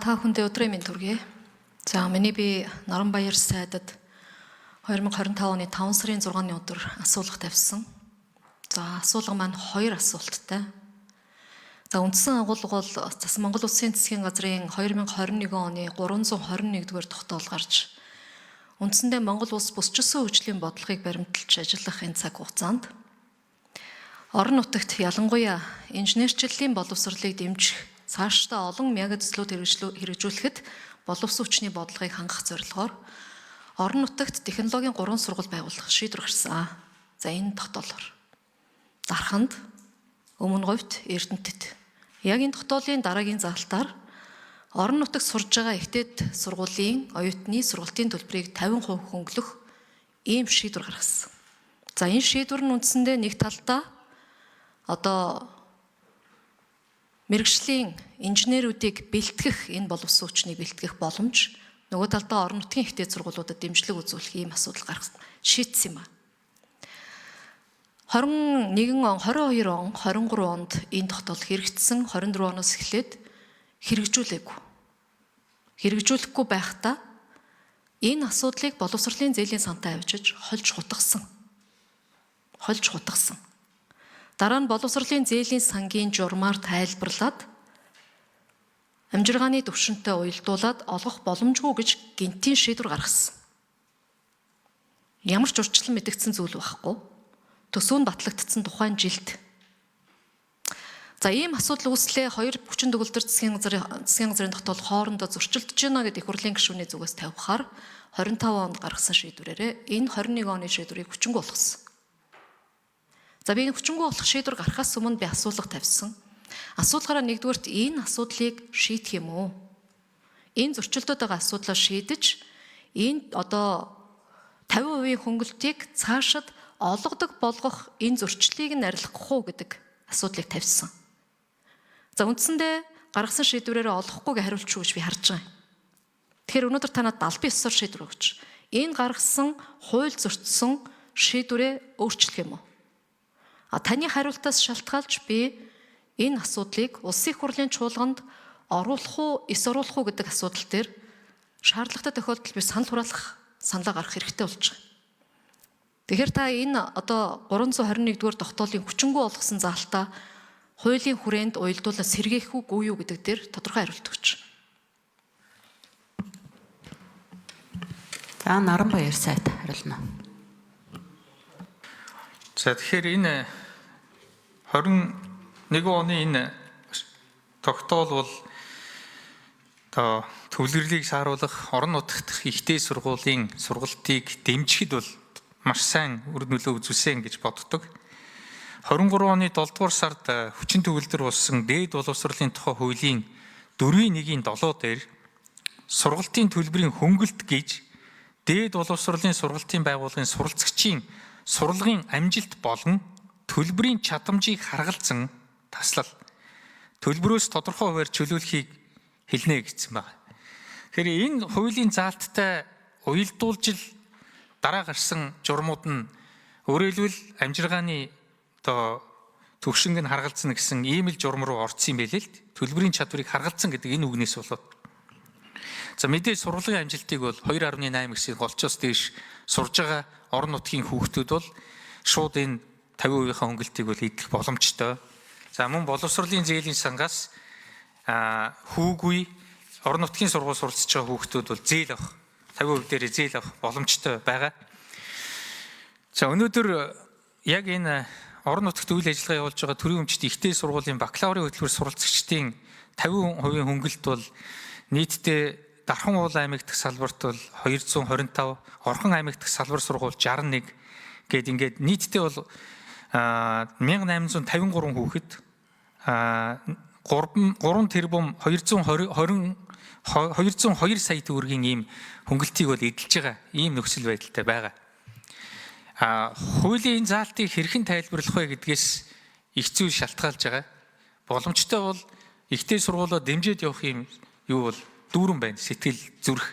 Та бүхэндээ өдрийн мэнд хүргэе. За миний би Норонбаяр сайдад 2025 оны 5 сарын 6-ны өдөр асуулга тавьсан. За асуулга маань 2 асуулттай. За үндсэн агуулга бол Засаг Монгол Улсын засгийн газрын 2021 оны 321-р тогтоол гарч үндсэндээ Монгол улс бүсчилсэн хөгжлийн бодлогыг баримталж ажиллах энэ цаг хугацаанд орон нутагт ялангуяа инженерчлэлийн боловсролыг дэмжих цаашдаа олон мягцлууд хэрэгжүүлэхэд боловсон хүчний бодлогыг хангах зорилгоор орон нутагт технологийн 3 сургууль байгуулах шийдвэр гарсан. За энэ тогтоолоор Дарханд, Өмнө говьт, Эрдэнэтэд яг энэ тогтоолын дараагийн заалтаар орон нутагт сурж байгаа ихтэйд сургуулийн оюутны сургалтын төлбөрийг 50% хөнгөлөх ийм шийдвэр гаргасан. За энэ шийдвэр нь үндсэндээ нэг талдаа мэргэжлийн инженерүүдийг бэлтгэх, энэ боловсон хүчнийг бэлтгэх боломж, нөгөө талдаа орон нутгийн ихтэй сургуулиудад дэмжлэг үзүүлэх ийм асуудал гаргасан шийдсэн юм а. 22 он, 23 онд энэ тогтоол хэрэгжсэн, 24 оноос эхлээд хэрэгжүүлэхгүй байхдаа энэ асуудлыг боловсролын зээлийн сантай авчиж хольж хутгасан. Дараа нь боловсролын зээлийн сангийн журмаар тайлбарлаад амжиргааны төвшөнтэй уялдуулаад олгох боломжгүй гэж гинтийн шийдвэр гаргасан. Ямар ч урьдчилан мэдэгдсэн зүйл байхгүй. Төсөв нь батлагдсан тухайн жилд. За ийм асуудал үүслээ 2 хүчин төгөлдөр засгийн газрын тогтоол хоорондоо зөрчилдөж байна гэдэг их хурлын гишүүний зүгээс тавихаар 25 онд гаргасан шийдвэрээрээ энэ 21 оны шийдвэрийг хүчингүй болгосон. За би энэ хүчингүй болох шийдвэр гаргахаас өмнө би асуулга тавьсан. Асуулгаараа нэгдүгээрт энэ асуудлыг шийдэх юм уу? Энэ зөрчилдөд байгаа асуудлаа шийдэж энэ 50% хөнгөлтийг цаашид олгодог болгох энэ зөрчлийг нь арилгах уу гэдэг асуудлыг тавьсан. За үндсэндээ гаргасан шийдвэрээр олохгүйг хариулчих гэж би харж байгаа юм. Тэгэхээр өнөөдөр та надад 79-оор шийдвэр өгч энэ гаргасан хууль зөрчсөн шийдвэрээ өөрчлөх юм уу? Таны хариултаас шалтгаалж би энэ асуудлыг улсын их хурлын чуулганд оруулах уу, эс оруулах уу гэдэг асуудал дээр шаардлагатай тохиолдолд би санал гаргах хэрэгтэй болж байгаа. Тэгэхээр та энэ 321-р тогтоолын хүчингүй болгосон заалтаа хуулийн хүрээнд уялдуулаад сэргээх үгүй юу гэдэг дээр тодорхой хариулт өгч. За Норонбаяр сайд хариулна. За тэгэхээр энэ 21 оны энэ тогтоол бол төвлөрлийг сааруулах орон нутагт ихтэй сургуулийн сургалтыг дэмжихэд бол маш сайн үр нөлөө үзүүлсэн гэж боддог. 23 оны 7 дугаар сард хүчин төгөлдөр болсон дээд боловсролын тухай хуулийн 4-1-7 дээр сургалтын төлбөрийн хөнгөлт гэж дээд боловсролын сургалтын байгууллагын суралцагчийн сурлагын амжилт болон төлбөрийн чадамжийг харгалзан таслал төлбөрөөс тодорхой хувиар чөлөөлөхийг хэлнэ гэсэн байна. Тэгэхээр энэ хуулийн заалттай уялдуулж дараа гарсан журмууд нь өөрөөр хэлбэл амжиргааны төвшинг нь харгалзсан гэсэн ийм л журм руу орсон юм байлээ л төлбөрийн чадварыг харгалзсан гэдэг энэ үгнээс болоод. За мэдээ сургуулийн амжилтыг бол 2.8 гэсэн голчоос дээш сурж байгаа орон нутгийн хүүхдүүд бол шууд энэ 50% хөнгөлтийг бол идэх боломжтой. За мөн боловсролын зээлийн сангаас хүүгүй орон нутгийн сургууль суралцж байгаа хүүхдүүд бол зээл авах 50% дээр зээл авах боломжтой байгаа. За өнөөдөр яг энэ орон нутагт үйл ажиллагаа явуулж байгаа төрийн өмчт ихтэй сургуулийн бакалаврын хөтөлбөр суралцагчдын 50% хөнгөлт бол нийтдээ Дархан уул аймаг дахь салбарт бол 225, Орхон аймаг дахь салбар сургууль 61 гээд ингээд нийтдээ бол 1853 хүүхэд 3 тэрбум 202 сая төгрөгийн ийм хөнгөлтийг бол эдэлж байгаа ийм нөхцөл байдалтай байгаа. Хуулийн заалтыг хэрхэн тайлбарлах вэ гэдгээс их зүйл шалтгаалж байгаа. Боломжтой бол ихтэй сургуулиуд дэмжиж явах юм юу бол дүүрэн байна. Сэтгэл зүрх.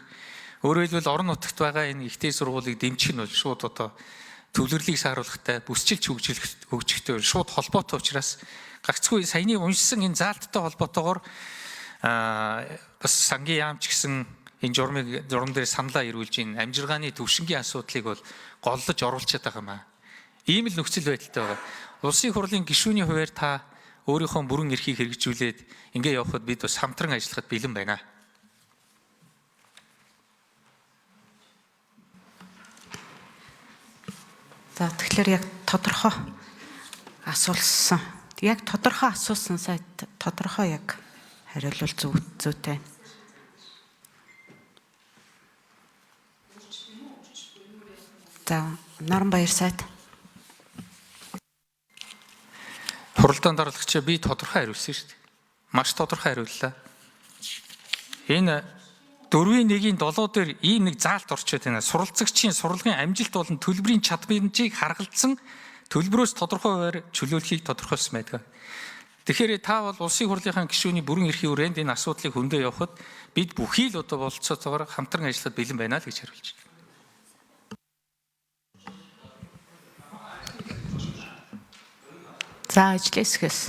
Өөрөөр хэлбэл орон нутагт байгаа энэ ихтэй сургуулийг дэмжих нь бол шууд төвлөрлийг сааруулахтай, бүсчилж хөгжихтэй шууд холбоотой учраас гагцгүй саяны уншсан энэ заалттай холбоотойгоор бас сангийн яамч гэсэн энэ журам дээр саналаа ирүүлж ин амжиргааны төвшингийн асуудлыг бол голлож оруулчихад байгаа юм аа. Ийм л нөхцөл байдалтай байгаа. Улсын хурлын гишүүний хувьд та өөрийнхөө бүрэн эрхийг хэрэгжүүлээд ингээ явхад бид бас хамтран ажиллахад бэлэн байна. За тэгэхээр яг тодорхой асуулсан. Яг тодорхой асуусан сайд тодорхой яг хариулвал зүйтэй. За Наранбаяр сайд. Хуралдаан дарлагчаа би тодорхой хариулсан шүү дээ. Маш тодорхой хариуллаа. Энэ 4-1-7 дээр ийм нэг заалт орчод байна. Суралцагчийн сурлагын амжилт болон төлбөрийн чадамжийг харгалзсан төлбөрөөс тодорхой хуваар чөлөөлөхийг тодорхойлсон байдаг. Тэгэхээр та бол улсын хурлынхаа гишүүний бүрэн эрхийн хүрээнд энэ асуудлыг хөндөө явахад бид бүхий л одоо болцоотойгоор хамтран ажиллахад бэлэн байна л гэж хариулж байна. За ажлын хэсгээс.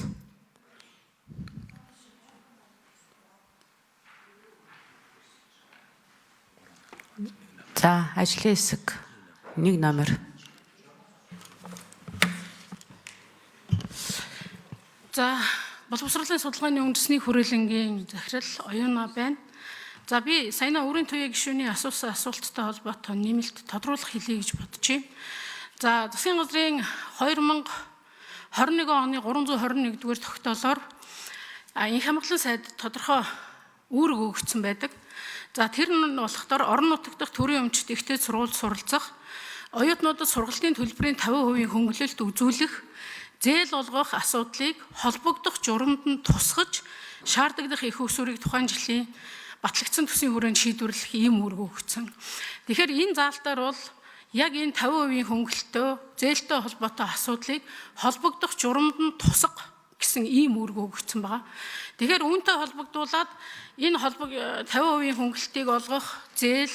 За ажлын хэсэг 1 номер. За боловсролын судалгааны үндэсний хүрээлэнгийн захирал Оюуна байна. За би саяна өөрийн төвийн гишүүний асуусан асуулттай холбоотой нэмэлт тодруулах хэлье гэж бодож байна. За засгийн газрын 2021 оны 321-р тогтоолоор энх хамгааллын сайд тодорхой үүрэг өгөгдсөн байдаг. За тэр нь болохоор орон нутаг дахь төрийн өмчт ихтэй сургуульд суралцах, оюутнуудад сургалтын төлбөрийн 50% хөнгөлөлт үзүүлэх, зээл олгох асуудлыг холбогдох журамд нь тусгаж шаардлагадах их усүрийг тухайн жилийн батлагдсан төсвийн хүрээнд шийдвэрлэх ийм үүрэг өгсөн. Тэгэхээр энэ заалтаар бол яг энэ 50% хөнгөлөлтөө зээлтэй холбоотой асуудлыг холбогдох журамд нь тусга гэсэн ийм үүрэг өгөгдсөн байгаа. Тэгэхээр үүнтэй холбогдуулаад энэ 50% хөнгөлөлтийг олгох зээл,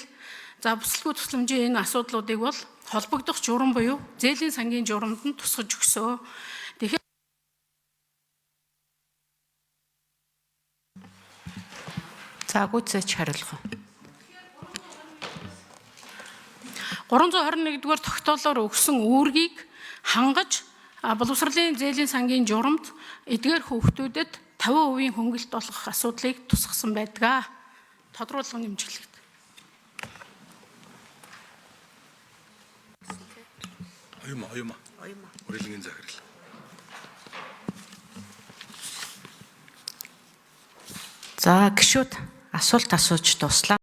за бүсэлгүй тусламжийн энэ асуудлуудыг бол холбогдох журам буюу зээлийн сангийн журамд нь тусгаж өгсөө. Тэгэхээр 321-р тогтоолоор өгсөн үүргийг хангаж боловсролын зээлийн сангийн журамд эдгээр хүүхдүүдэд 50% хөнгөлөлт олгох асуудлыг тусгасан байдаг. Тодруулах нэмжлэгт. Оюума. Хүрээлэнгийн захирал. За гишүүд асуулт асууж дуслаа.